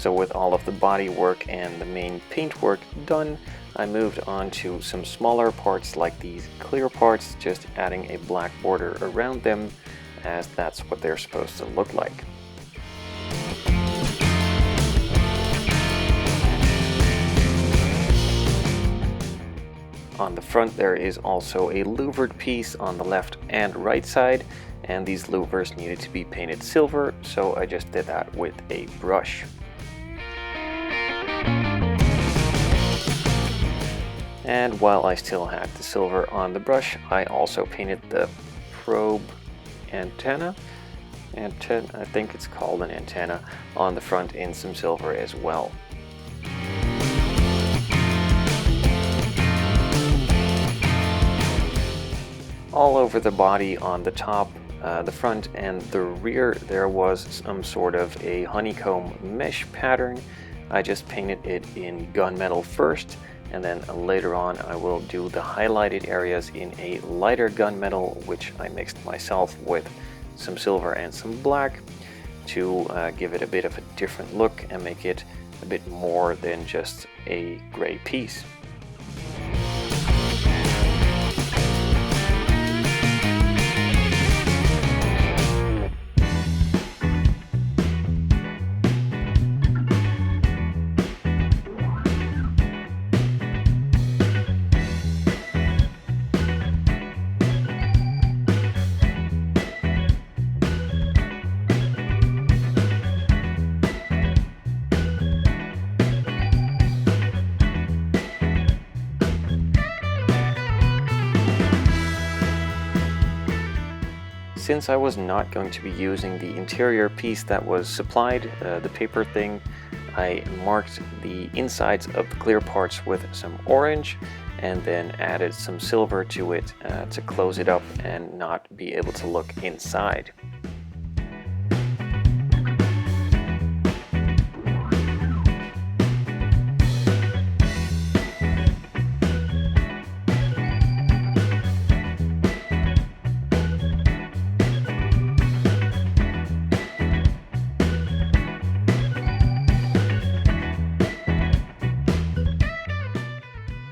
So with all of the body work and the main paint work done, I moved on to some smaller parts like these clear parts, just adding a black border around them, as that's what they're supposed to look like. On the front there is also a louvered piece on the left and right side, and these louvers needed to be painted silver, so I just did that with a brush. And while I still had the silver on the brush, I also painted the probe antenna, I think it's called an antenna, on the front in some silver as well. All over the body on the top, the front and the rear, there was some sort of a honeycomb mesh pattern. I just painted it in gunmetal first, and then later on I will do the highlighted areas in a lighter gunmetal, which I mixed myself with some silver and some black to give it a bit of a different look and make it a bit more than just a gray piece. Since I was not going to be using the interior piece that was supplied, the paper thing, I marked the insides of the clear parts with some orange and then added some silver to it to close it up and not be able to look inside.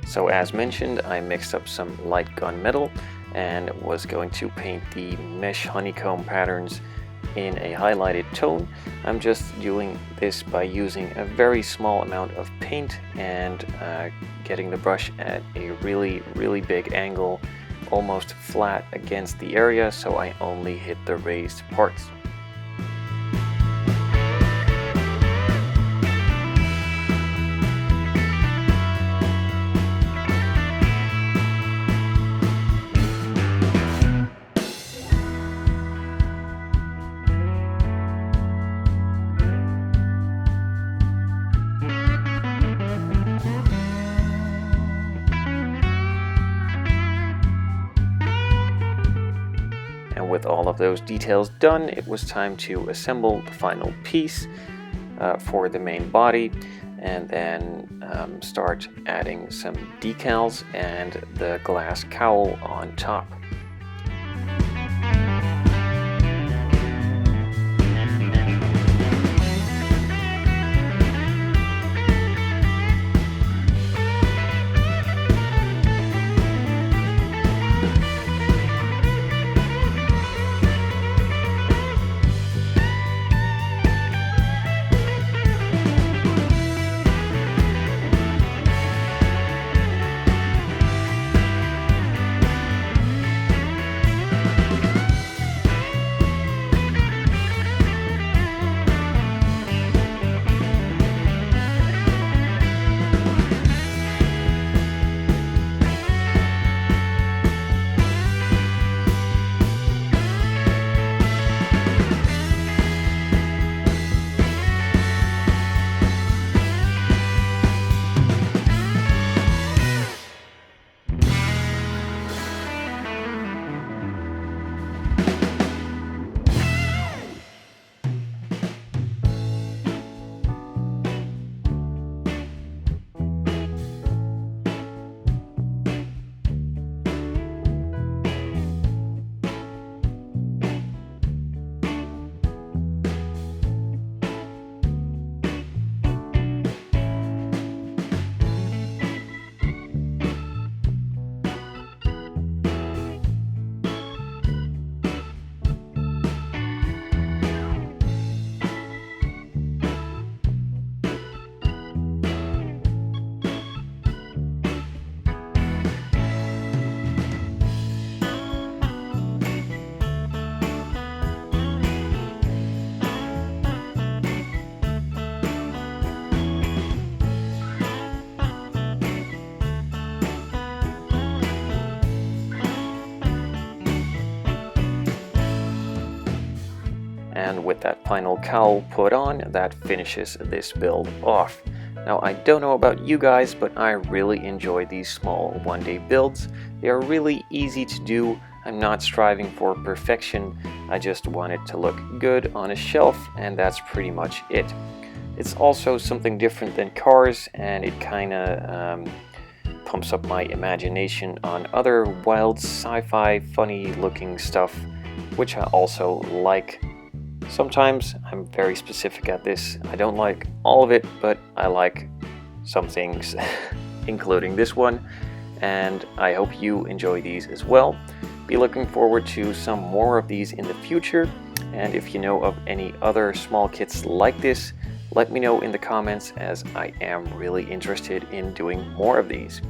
So as mentioned, I mixed up some light gunmetal and was going to paint the mesh honeycomb patterns in a highlighted tone. I'm just doing this by using a very small amount of paint and getting the brush at a really big angle, almost flat against the area, so I only hit the raised parts. With all of those details done, it was time to assemble the final piece for the main body, and then start adding some decals and the glass cowl on top. and with that final cowl put on, that finishes this build off. Now, I don't know about you guys, but I really enjoy these small one-day builds. They are really easy to do. I'm not striving for perfection. I just want it to look good on a shelf, and that's pretty much it. It's also something different than cars, and it kind of pumps up my imagination on other wild sci-fi funny looking stuff, which I also like. Sometimes I'm very specific at this. I don't like all of it, but I like some things, including this one, and I hope you enjoy these as well. Be looking forward to some more of these in the future, and if you know of any other small kits like this, let me know in the comments, as I am really interested in doing more of these.